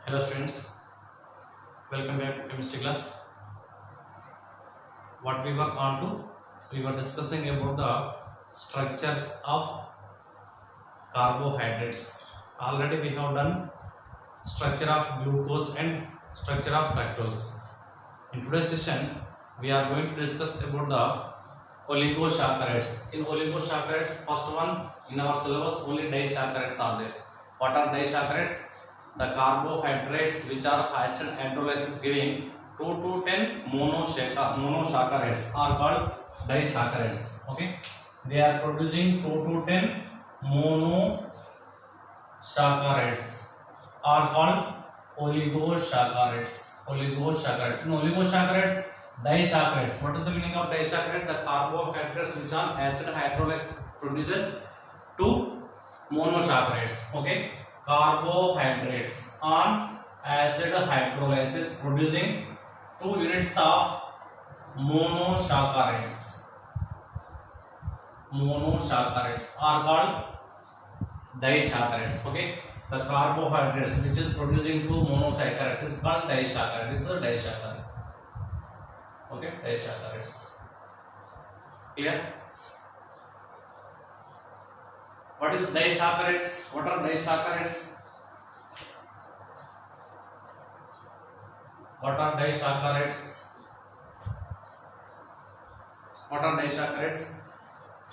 Hello students, welcome back to chemistry class. What we were on to, we were discussing about the structures of carbohydrates. Already we have done structure of glucose and structure of fructose. In today's session, we are going to discuss about the oligosaccharides. In oligosaccharides, first one in our syllabus only disaccharides are there. What are disaccharides? The carbohydrates which are acid hydrolysis giving 2 to 10 monosaccharides are called disaccharides. Okay, they are producing 2 to 10 monosaccharides are called oligosaccharides. Oligosaccharides. In oligosaccharides, disaccharides. What is the meaning of disaccharide? The carbohydrates which are acid hydrolysis produces 2 monosaccharides. Okay. Carbohydrates on acid hydrolysis producing 2 units of monosaccharides. Monosaccharides are called disaccharides. Okay, the carbohydrates which is producing 2 monosaccharides is called disaccharide. This is a disaccharide. Okay, disaccharides. Clear? What is disaccharides? What are disaccharides? What are disaccharides? What are disaccharides?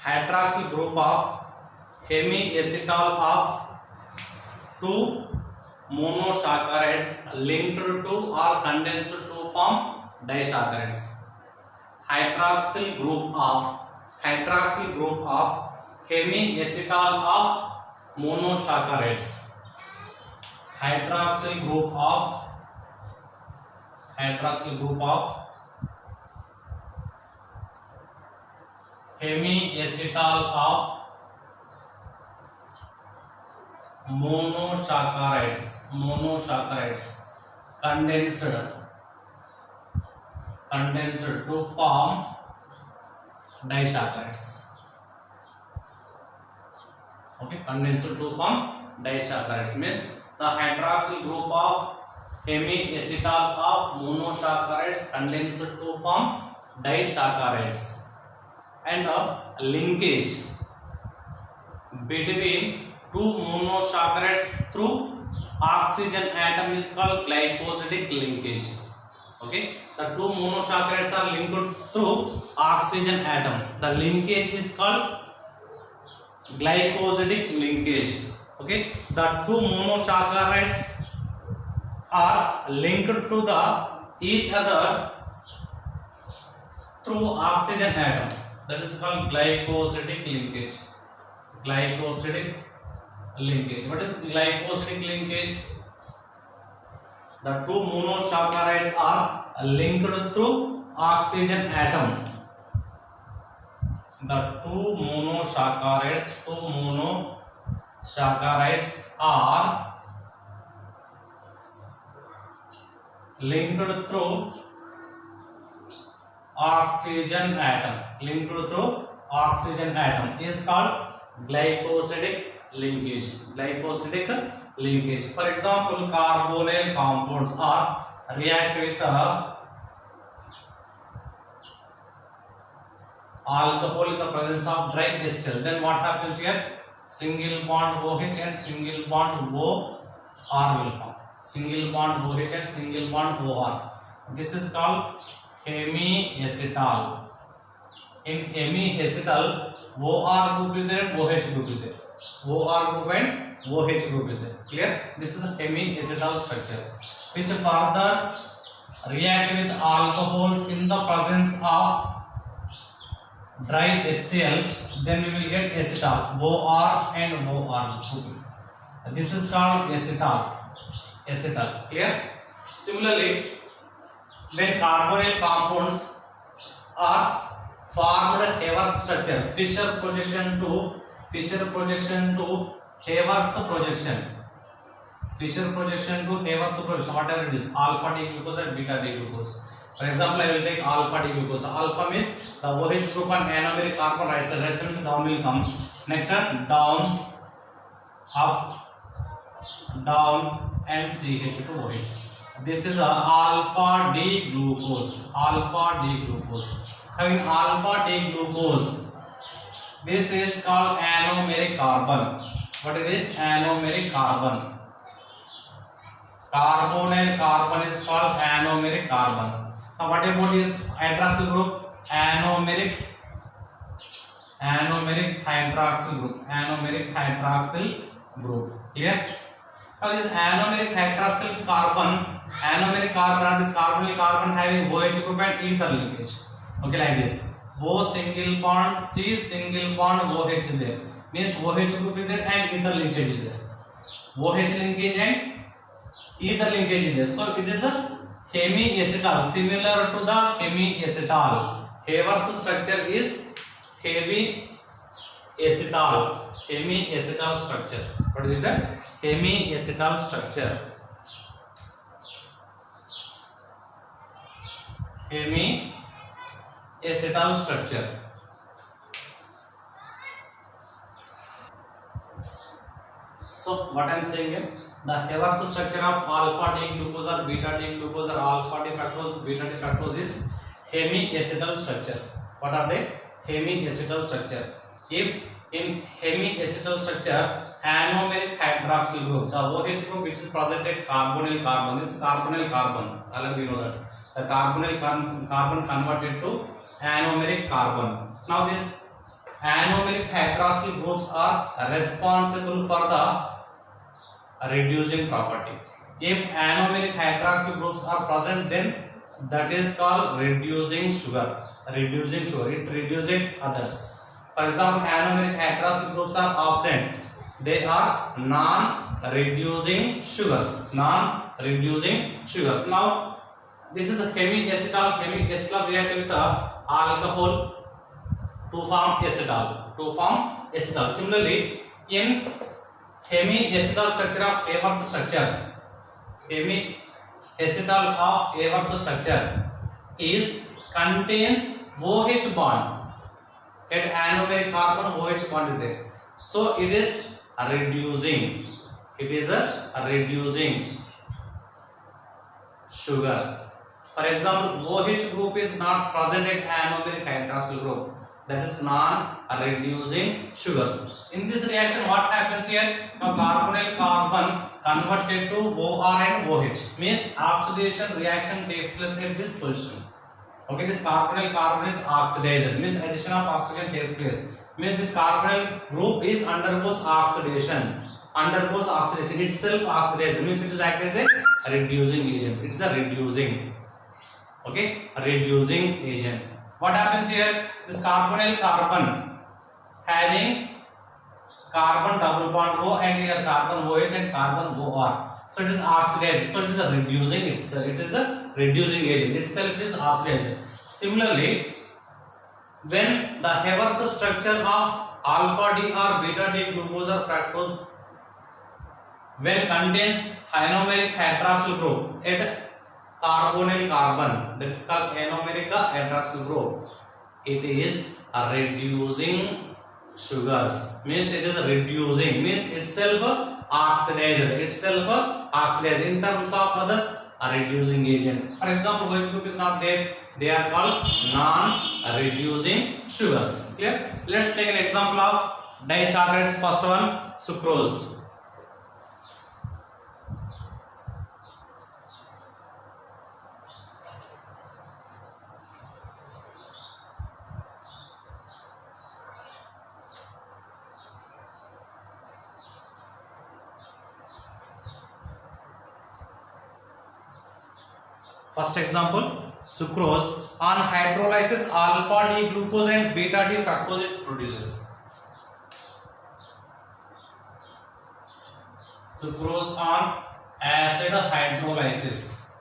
Hydroxyl group of hemiacetal of 2 monosaccharides linked to or condensed to form disaccharides. Hydroxyl group of hemiacetal of monosaccharides. Hydroxyl group of hemiacetal of monosaccharides condensed to form disaccharides. Okay, condensed to form disaccharides means the hydroxyl group of hemiacetal of monosaccharides condensed to form disaccharides, and the linkage between 2 monosaccharides through oxygen atom is called glycosidic linkage. Okay, the 2 monosaccharides are linked through oxygen atom. The linkage is called glycosidic linkage. Okay, the 2 monosaccharides are linked to the each other through oxygen atom. That is called glycosidic linkage. Glycosidic linkage. What is glycosidic linkage? The 2 monosaccharides are linked through oxygen atom. The 2 monosaccharides are linked through oxygen atom. Is called glycosidic linkage. For example, carbonyl compounds are react with alcohol in the presence of dry HCl. Then what happens here? Single bond OH and single bond OR will form. Single bond OH and single bond OR. This is called hemiacetal. In hemiacetal, OR group is there and OH group is there. OR group and OH group is there. Clear? This is a hemiacetal structure which further react with alcohols in the presence of dry HCl. Then we will get acetal. OR and OR group. This is called acetal. Clear? Similarly, when carbonyl compounds are formed Haworth structure, Fischer projection to Haworth projection. Whatever it is, alpha D glucose and beta D glucose. For example, I will take alpha D glucose. Alpha means the OH group and anomeric carbon right side. Right side down will come. Next one, down, up, down, and CH2OH. This is a alpha D glucose. Alpha D glucose. Having alpha D glucose, this is called anomeric carbon. What is this? Anomeric carbon. Carbonyl carbon is called anomeric carbon. Now what about this hydroxyl group? Anomeric hydroxyl group. Anomeric hydroxyl group. Clear? Now this anomeric hydroxyl carbon, this carbonyl carbon having OH group and ether linkage. Okay, like this. O single bond, C single bond, OH is there. Means OH group is there and ether linkage is there. OH linkage and ether linkage is there. So it is a hemiacetal, similar to the hemiacetal. Haworth structure is hemiacetal. Hemiacetal structure. What is it? Hemiacetal structure. Hemiacetal structure. So what I am saying here, the Haworth structure of alpha D glucose or beta D glucose or alpha D fructose, beta D fructose is hemiacetal structure. What are they? Hemiacetal structure. If in hemiacetal structure, anomeric hydroxyl group, the OH group which is present at carbonyl carbon is carbonyl carbon. All we know that the carbonyl carbon converted to anomeric carbon. Now this anomeric hydroxyl groups are responsible for the reducing property. If anomeric hydroxyl groups are present, then that is called reducing sugar. Reducing sugar, it reduces others. For example, anomeric hydroxyl groups are absent. They are non-reducing sugars. Non-reducing sugars. Now, this is the hemiacetal. Hemiacetal react with the alcohol to form acetal. Similarly, in hemiacetal structure of Haworth structure, hemiacetal of Haworth structure is contains OH bond. At anomeric carbon, OH bond is there. So it is a reducing. It is a reducing sugar. For example, OH group is not present at anomeric hydroxyl group. That is non-reducing sugars. In this reaction, what happens here? Now carbonyl carbon converted to OR and OH. Means oxidation reaction takes place at this position. Okay, this carbonyl carbon is oxidized. Means addition of oxygen takes place. Means this carbonyl group is undergoes oxidation. Itself oxidized. Means it is act as a reducing agent. It is a reducing. Okay, a reducing agent. What happens here? This carbonyl carbon having carbon double bond O and here carbon OH and carbon OR. So it is oxidized. So it is a reducing. It is a reducing agent. Itself is oxidized. Similarly, when the Haworth structure of alpha D or beta D glucose or fructose when contains anomeric hydroxyl group at carbonyl carbon, that is called anomeric hydroxyl group, it is a reducing sugars. Means it is a reducing. Means itself oxidized. In terms of others, a reducing agent. For example, OH group is not there. They are called non-reducing sugars. Clear? Let's take an example of disaccharides. First one, sucrose. First example, sucrose. On hydrolysis, alpha D glucose and beta D fructose it produces. Sucrose on acid hydrolysis.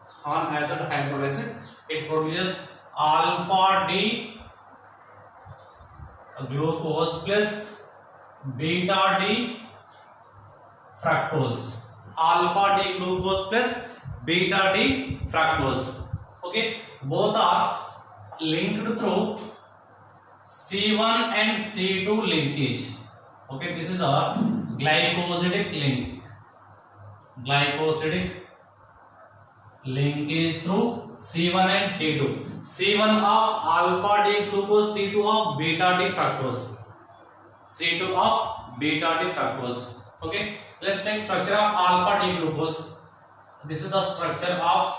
It produces alpha D glucose plus beta D fructose. Alpha D glucose plus beta D fructose. Okay, both are linked through C1 and C2 linkage. Okay, this is a glycosidic link. glycosidic linkage through C1 and C2. C1 of alpha D glucose, C2 of beta D fructose. C2 of beta D fructose. Okay, let's take structure of alpha D glucose. This is the structure of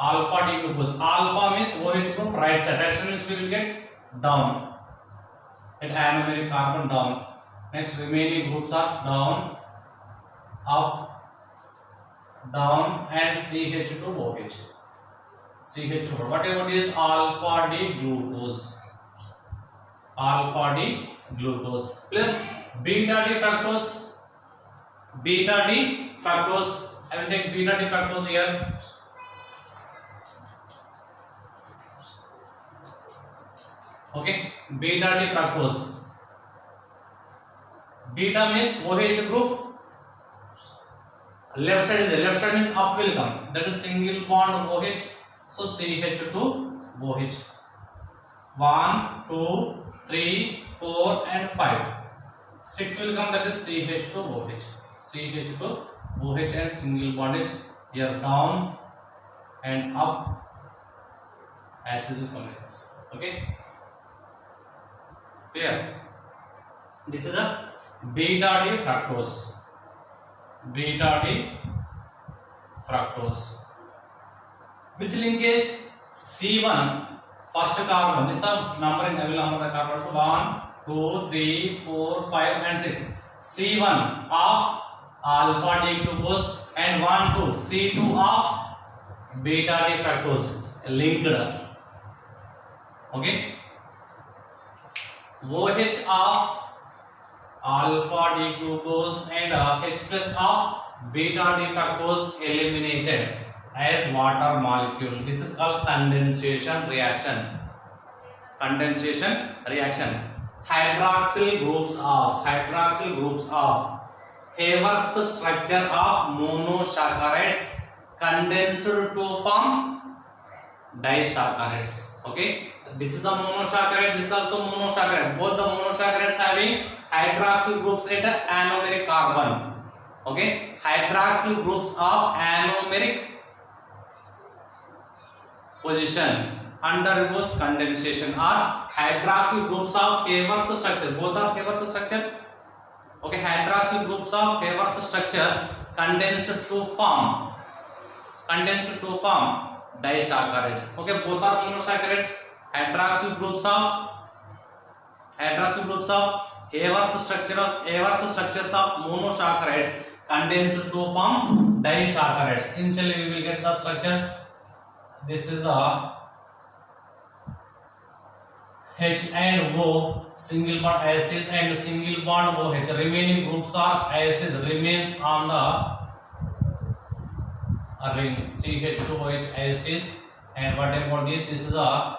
alpha D glucose. Alpha means OH group right side. Reaction means we will get down. At anomeric carbon down. Next remaining groups are down, up, down, and CH2OH. CH2. What about this alpha D glucose? Alpha D glucose plus beta D fructose. Beta D fructose. I will take beta D fructose here. Okay, beta D fructose. Beta means OH group. Left side means up will come. That is single bond OH. So CH2OH. 1, 2, 3, 4, and 5. 6 will come. That is CH2OH. CH2OH and single bond H. Here down and up. Acid will come like this. Okay. Clear? This is a beta D fructose. Beta D fructose. Which linkage? C1 first carbon. This is the numbering. I will number the carbons. 1, 2, 3, 4, 5, and 6. C1 of alpha D glucose and 1, 2. C2 of beta D fructose linked. Okay. OH of alpha D glucose and H plus of beta D fructose eliminated as water molecule. This is called condensation reaction. Condensation reaction. Hydroxyl groups of Haworth structure of monosaccharides condensed to form disaccharides. Okay. This is a monosaccharide, this is also monosaccharide. Both the monosaccharides having hydroxyl groups at the anomeric carbon. Okay, hydroxyl groups of anomeric position undergoes condensation or hydroxyl groups of Haworth structure. Both are Haworth structure. Okay, hydroxyl groups of Haworth structure condensed to form disaccharides. Okay, both are monosaccharides. Hydroxyl groups of Haworth structures of monosaccharides condensed to form disaccharides. Initially we will get the structure. This is the H and O single bond acids and single bond OH. Remaining groups are acids remains on the ring. CH2OH acids. And what about this? This is a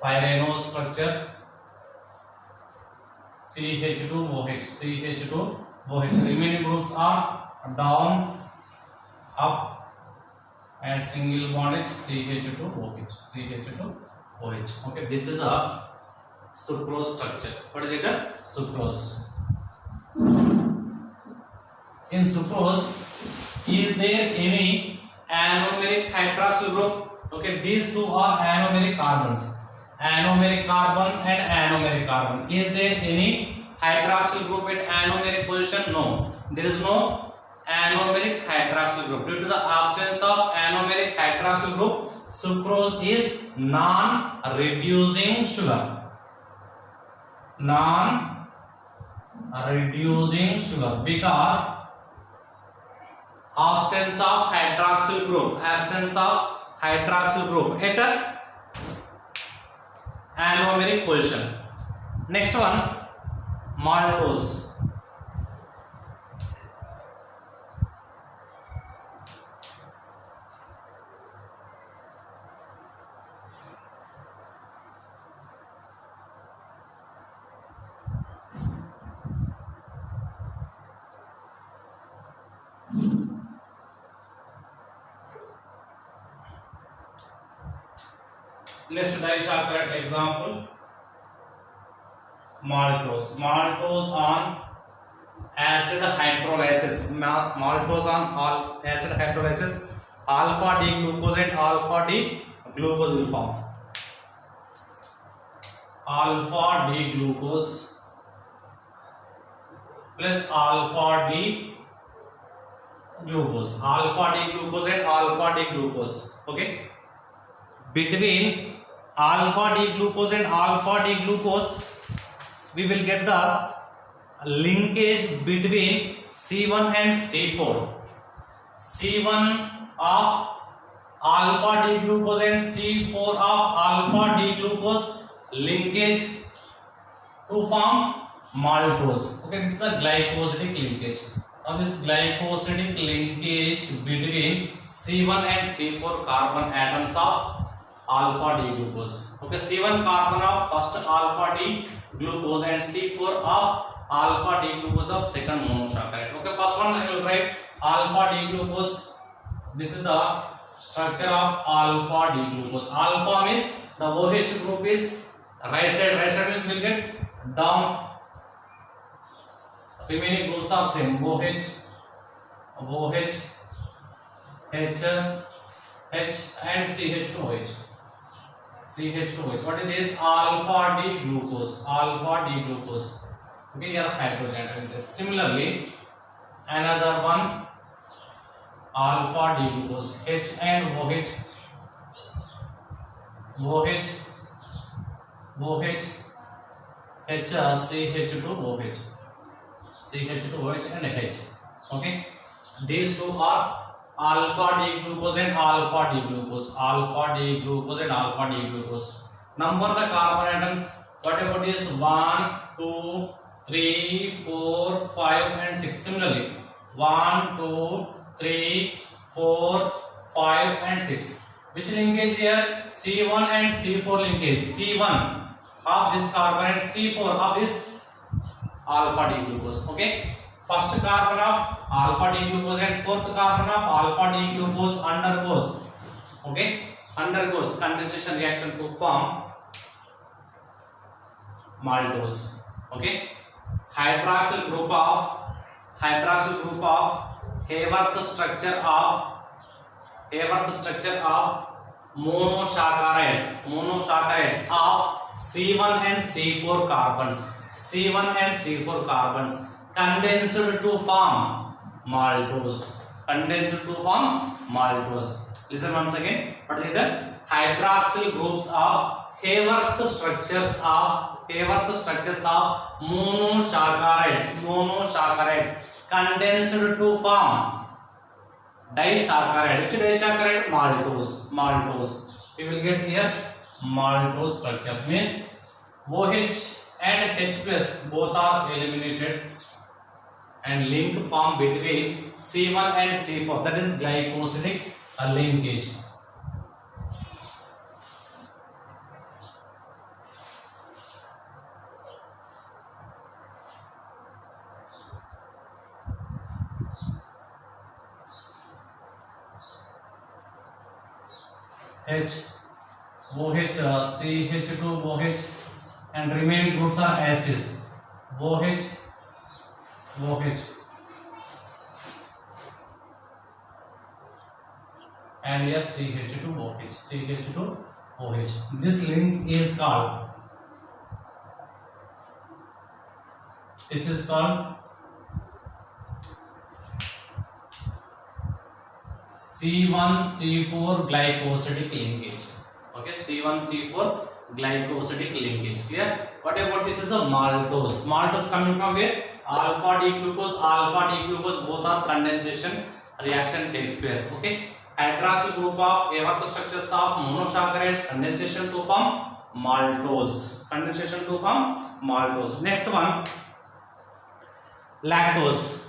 pyranose structure. CH2OH. Remaining groups are down, up, and single bond H. CH2OH. Okay, this is a sucrose structure. What is it? A sucrose. In sucrose, is there any anomeric hydroxyl group? Okay, these two are anomeric carbons. Anomeric carbon and anomeric carbon. Is there any hydroxyl group at anomeric position? No. There is no anomeric hydroxyl group. Due to the absence of anomeric hydroxyl group, sucrose is non-reducing sugar. Non-reducing sugar because absence of hydroxyl group at anomeric position. Next one, maltose. Next disaccharide example, maltose. Maltose on acid hydrolysis, maltose on acid hydrolysis, alpha D glucose and alpha D glucose will form. Alpha D glucose plus alpha D glucose, alpha D glucose and alpha D glucose. Okay, between alpha D glucose and alpha D glucose we will get the linkage between C1 and C4. C1 of alpha D glucose and C4 of alpha D glucose linkage to form maltose. Okay, this is a glycosidic linkage. Now this glycosidic linkage between C1 and C4 carbon atoms of alpha D glucose. Okay, C1 carbon of first alpha D glucose and C4 of alpha D glucose of second monosaccharide. Okay, first one I will write alpha D glucose. This is the structure of alpha D glucose. Alpha means the OH group is right side means will get down. Remaining groups are same, OH, H, H and CH2OH. CH2OH. What is this? Alpha D glucose. Alpha D glucose. Okay, here hydrogen atoms. Similarly, another one alpha D glucose. H and OH. OH, H, CH2OH. CH2OH and H. Okay, these two are alpha D glucose and alpha D glucose. Alpha D glucose and alpha D glucose. Number the carbon atoms. What about this? 1, 2, 3, 4, 5 and 6. Similarly, 1, 2, 3, 4, 5 and 6. Which linkage here? C1 and C4 linkage. C1 of this carbon and C4 of this alpha D glucose. Okay, first carbon of alpha D glucose and fourth carbon of alpha D glucose undergoes condensation reaction to form maltose. Okay, hydroxyl group of Haworth structure of monosaccharides of C1 and C4 carbons. C1 and C4 carbons condensed to form maltose. Listen once again. What is it? Hydroxyl groups of Haworth structures of monosaccharides condensed to form disaccharide. Which disaccharide? Maltose. We will get here maltose structure. Means OH and H plus both are eliminated and link form between C1 and C4. That is glycosidic linkage. H, OH, CH2OH and remaining groups are as is. OH and here CH2OH. This link is called, C1C4 glycosidic linkage. Okay, C1C4 glycosidic linkage. Clear? What about this is a maltose? Maltose coming from where? Alpha D glucose, both are condensation reaction takes place. Okay, hydroxyl group of Haworth structures of monosaccharides condensation to form maltose. Next one, lactose.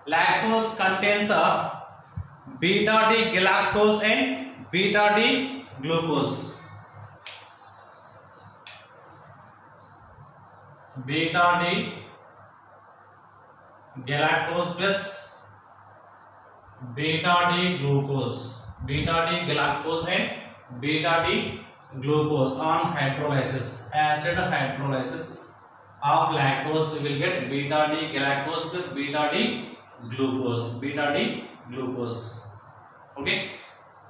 Lactose contains a beta D galactose and beta D glucose. Beta D galactose plus beta D glucose. Beta D galactose and beta D glucose on hydrolysis, acid hydrolysis of lactose, we will get beta D galactose plus beta D glucose, beta D glucose. Okay,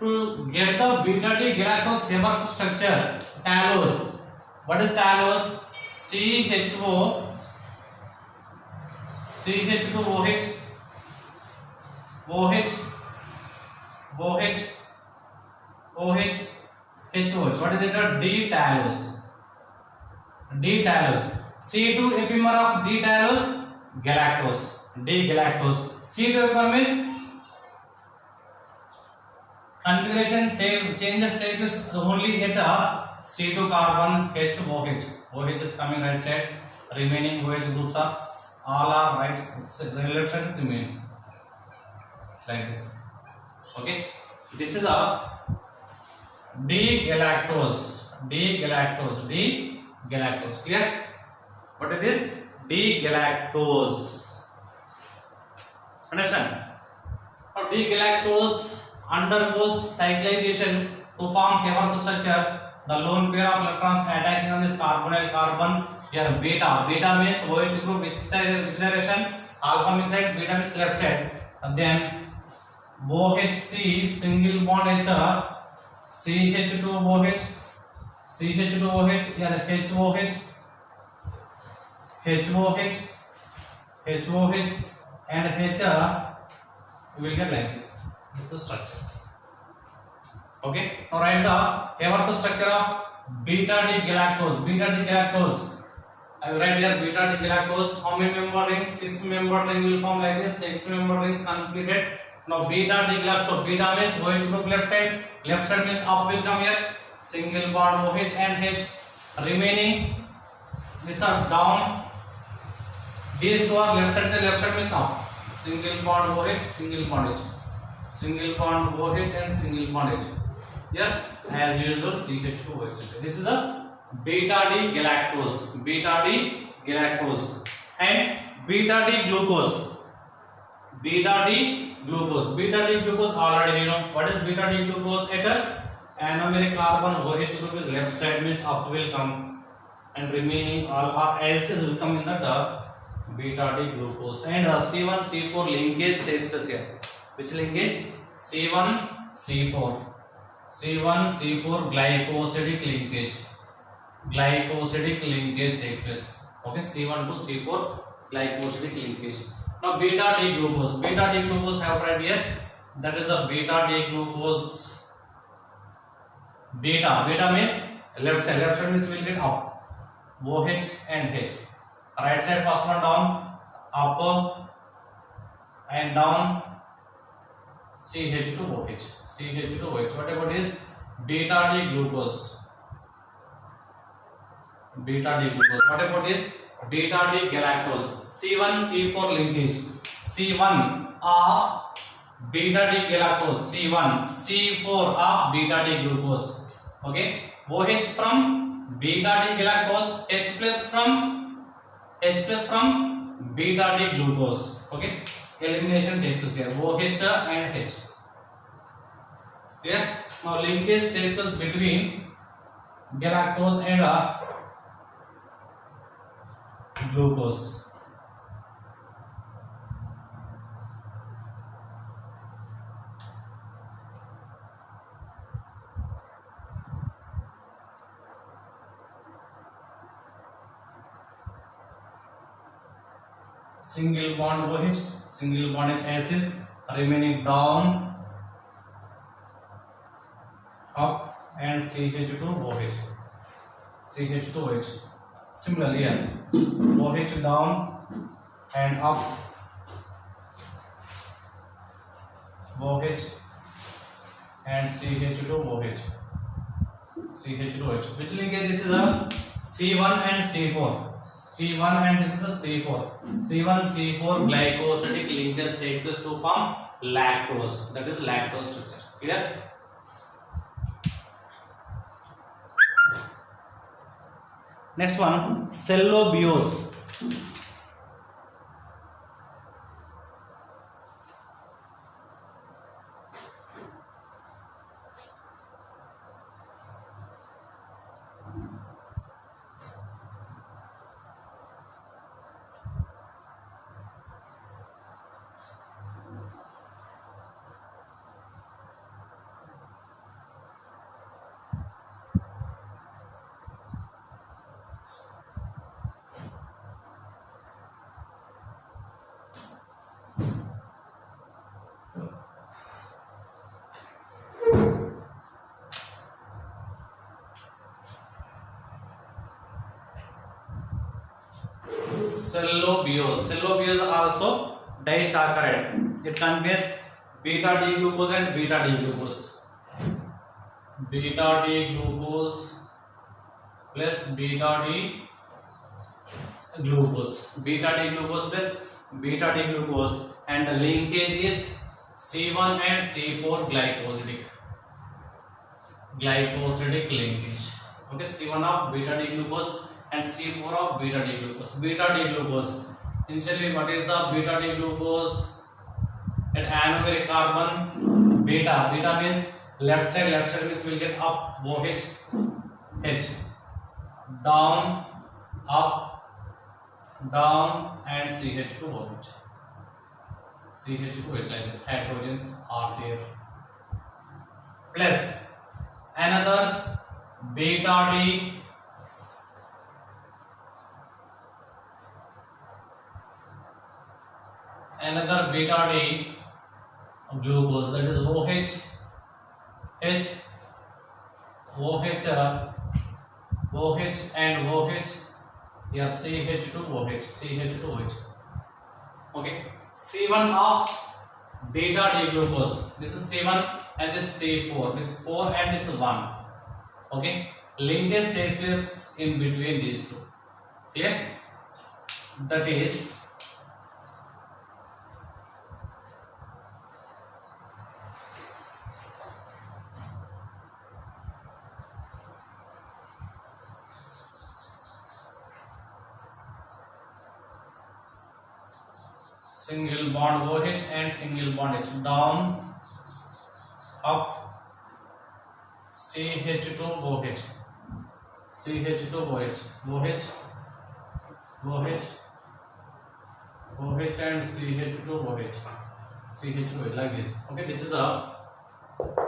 to get the beta D galactose Haber structure, talose. What is talose? CHO, CH2OH, OH, OH, OH, HOH. What is it? D-talose. D-talose. C2 epimer of D-talose, galactose. D-galactose. C2 epimer means configuration changes take place only at the C2 carbon HOH. OH is coming right side. Remaining OH groups are all are right side remains like this. Okay, this is a D-galactose. D-galactose. D-galactose. Clear? What is this? D-galactose. Understand? Now D-galactose undergoes cyclization to form Haber structure. The lone pair of electrons attacking on this carbonyl carbon. Here beta. Beta means OH group. Which direction? Alpha means right. Beta means left side. And then OHC single bond H. CH2OH, CH2OH, here HOH, HOH, HOH, and H. We will get like this. This is the structure. Okay. Now write the Haber structure of beta D galactose. Beta D galactose. I will write here beta D galactose. How many member rings? 6 member ring will form like this. 6 member ring completed. Now beta D galactose. Beta means OH group left side. Left side means up will come here. Single bond OH and H. Remaining these are down. These two are left side. The left side means up. Single bond OH, single bond H. Single bond OH and single bond H. Here as usual CH2OH. This is a beta D galactose. Beta D galactose and beta D glucose. Beta D glucose. Beta D glucose already we know. What is beta D glucose? At anomeric carbon OH group is left side means up will come and remaining all are esters will come in the beta D glucose. And C1 C4 linkage takes place here. Which linkage? C1 C4. C1 C4 glycosidic linkage. Glycosidic linkage takes place. Okay, C1 to C4 glycosidic linkage. Now beta D glucose. Beta D glucose have right here. That is a beta D glucose. Beta. Beta means left side. Left side means we will get up. OH and H. Right side first one down. Up and down. CH2OH. CH2OH. What about this? Beta D glucose. Beta D glucose. What about this? Beta D galactose. C1 C4 linkage. C1 of beta D galactose. C1 C4 of beta D glucose. Okay. OH from beta D galactose. H plus from beta D glucose. Okay. Elimination takes place here. OH and H. Clear? Now linkage takes place between galactose and glucose. Single bond OH, single bond H acids remaining down, up, and CH2OH. CH2OH. Similarly here, OH down and up, OH and CH2OH. CH2OH. Which linkage? This is a C1 and C4. C1 and this is a C4. C1 C4 glycosidic linkage takes place to form lactose. That is lactose structure. Clear? Next one, cellobiose. Cellobiose. Cellobiose are also disaccharide. It contains beta D glucose and beta D glucose. Beta D glucose plus beta D glucose. Beta D glucose plus beta D glucose, and the linkage is C1 and C4 glycosidic linkage. Okay, C1 of beta D glucose and C4 of beta D glucose. Beta D glucose. Initially, what is the beta D glucose? At anomeric carbon beta. Beta means left side. Left side means we'll get up OH, H, down, up, down, and CH2OH. CH2OH like this. Hydrogens are there. Plus another beta D glucose, that is OH, H, OH, OH and OH, here CH2OH. Okay, C1 of beta D glucose. This is C1 and this C4. This 4 and this 1. Okay, linkage takes place in between these two. Clear? That is single bond OH and single bond H, down, up, CH2OH, CH2OH, OH, OH, OH and CH2OH, CH2OH like this. Okay, this is a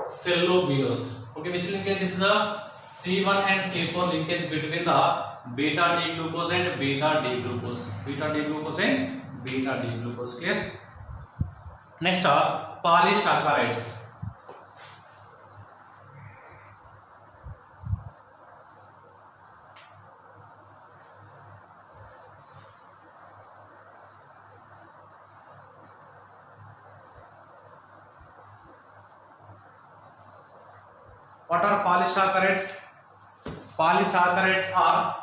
cellobiose. Okay, which linkage? This is a C1 and C4 linkage between the beta D glucose and beta D glucose. Beta D glucose and beta D glucose. Clear? Next are polysaccharides. What are polysaccharides? Polysaccharides are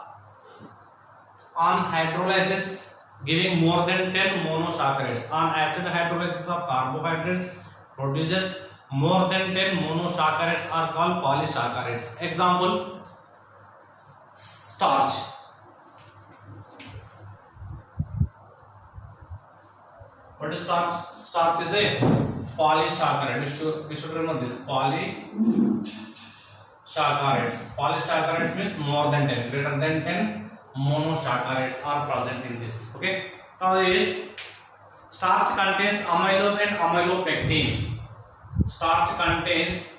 on hydrolysis giving more than 10 monosaccharides. On acid hydrolysis of carbohydrates produces more than 10 monosaccharides are called polysaccharides. Example, starch. What is starch? Starch is a polysaccharide. We should remember this. Polysaccharides. Polysaccharides means more than 10, greater than 10 monosaccharides are present in this. Okay. Now this starch contains amylose and amylopectin. Starch contains,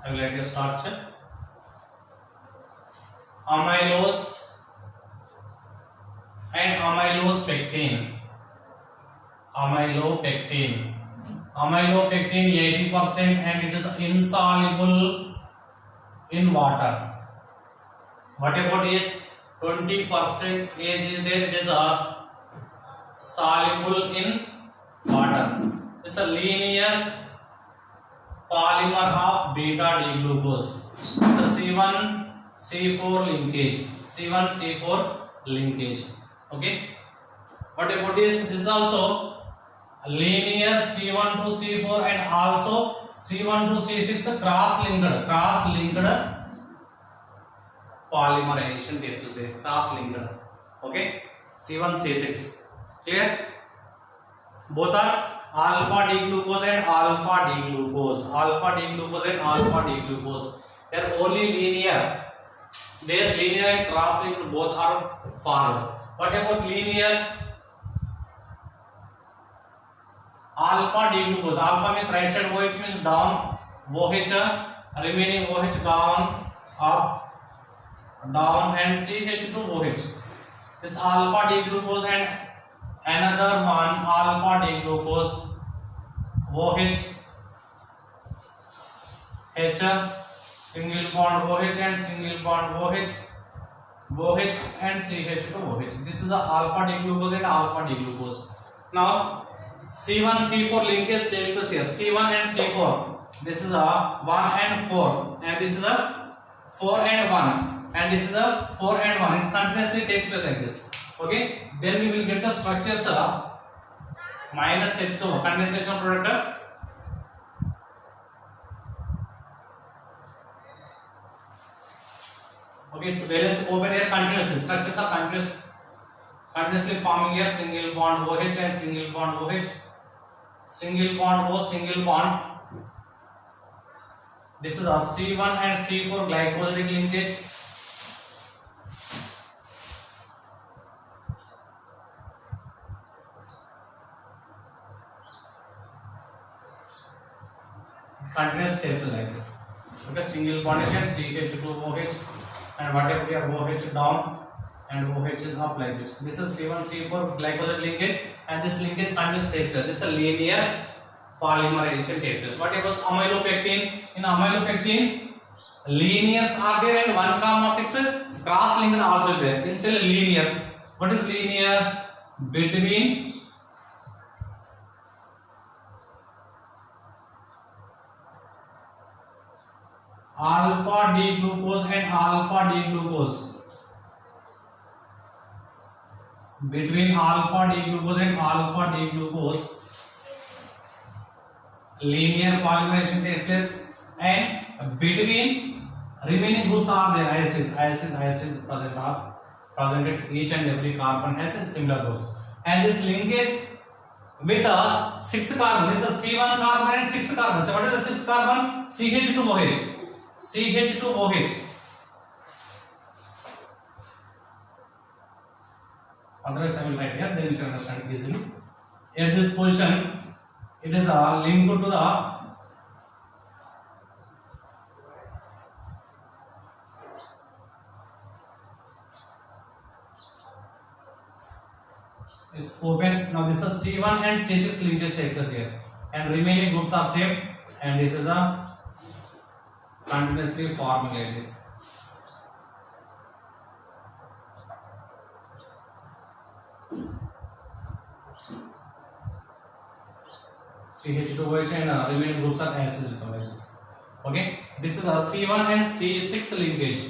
I will write the starch, amylose and amylopectin. Amylopectin. Amylopectin 80% and it is insoluble in water. What about is 20% is there? It is soluble in water. It's a linear polymer of beta D glucose. The C1 C4 linkage. C1 C4 linkage. Okay. What about this? This is also linear C1 to C4 and also C1 to C6 cross-linked polymerization takes place. Cross-linked. Okay. C1 C6. Clear? Both are alpha D glucose and alpha D glucose. Alpha D glucose and alpha D glucose. They are only linear. They are linear and cross-linked. Both are formed. What about linear? Alpha D glucose. Alpha means right side OH means down. OH remaining OH down, up, down, and CH2OH. This alpha D glucose and another one alpha D glucose. OH, H, single bond OH and single bond OH, OH and CH2OH. This is the alpha D glucose and alpha D glucose. Now C1 C4 linkage takes place here. C1 and C4. This is a 1 and 4, and this is a 4 and 1, and this is a 4 and 1. It continuously takes place like this. Okay. Then we will get the structures minus H2O condensation product. Okay, so valence open here continuously. Structures are continuously forming here single bond OH and single bond OH, single bond O, single bond. This is a C1 and C4 glycosidic linkage. Continuous state like this. Okay, single bond H and CH2OH, and whatever we are OH down and OH is up like this. This is C1 C4 glycoside linkage, and this linkage continuous takes place. This is a linear polymerization takes place. What about amylopectin? In amylopectin, linears are there and 1,6 cross linked also there. Initially linear. What is linear? Between alpha D glucose and alpha D glucose. Between alpha D glucose and alpha D glucose, linear polymerization takes place, and between remaining groups are there. ISTs presented. Each and every carbon has a similar groups, and this linkage with a 6 carbon. This is C1 carbon and 6 carbon. So what is the 6 carbon? CH2OH. CH2OH. Otherwise I will write here, then you can understand it easily. At this position, it is linked to the it's open. Now this is C1 and C6 linkage take place here, and remaining groups are same, and this is a continuously forming like this. CH2OH and remaining groups are as like this. Okay, this is a C1 and C6 linkage.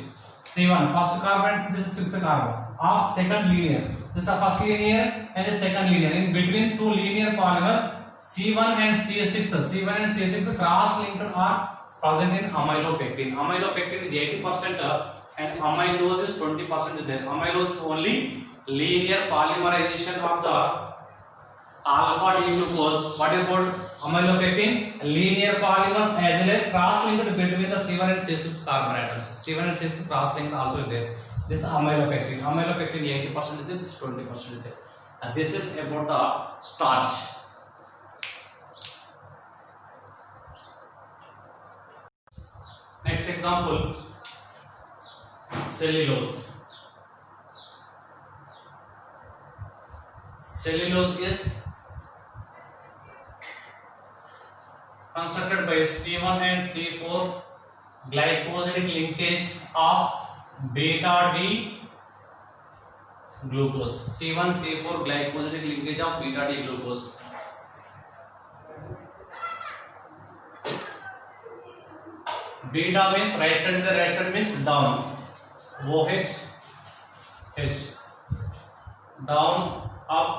C1 first carbon, this is sixth carbon of second linear. This is the first linear and the second linear. In between two linear polymers, C1 and C6 cross linked are present in amylopectin. Amylopectin is 80% and amylose is 20% there. Amylose is only linear polymerization of the alpha D glucose. What about amylopectin? Linear polymers as well as cross linked between the C1 and C6 carbon atoms. C1 and C6 cross linked also there. This is amylopectin. Amylopectin 80% is there, this is 20% is there. And this is about the starch. Next example, cellulose. Cellulose is constructed by C1 and C4 glycosidic linkage of beta D glucose. C1 C4 glycosidic linkage of beta D glucose. Beta means right side means down. OH, H. Down, up,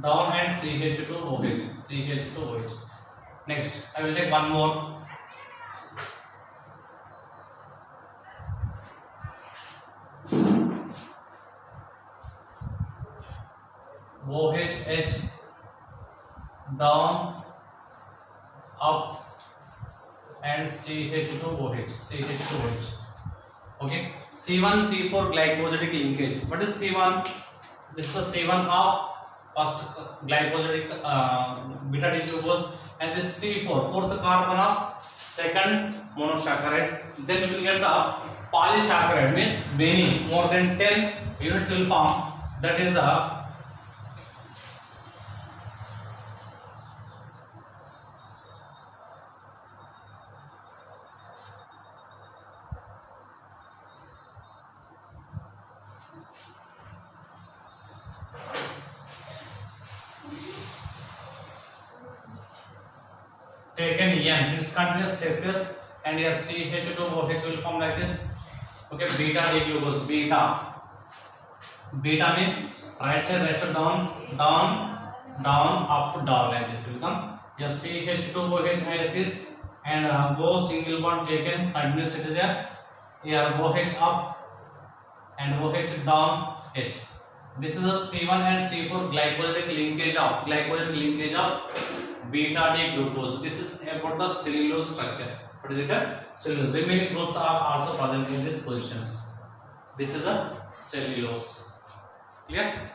down, and CH2OH. CH2OH. Next, I will take one more. OH, down, up, and CH2OH. Okay. C1 C4 glycosidic linkage. What is C1? This is the C1 of first glycosidic beta D glucose, and this C4 fourth carbon of second monosaccharide. Then we will get the polysaccharide, means many, more than 10 units will form. That is the taken N, it's continuous tests, and here CH2OH will form like this. Okay, beta deglucose, beta means right side down, up, down, like this will come. Here CH2OH has this, and O single bond taken, continuous it is here OH up and OH down, H. This is a C1 and C4 glycolic linkage of beta D-glucose. This is about the cellulose structure. What is it? Cellulose. Remaining groups are also present in these positions. This is a cellulose. Clear?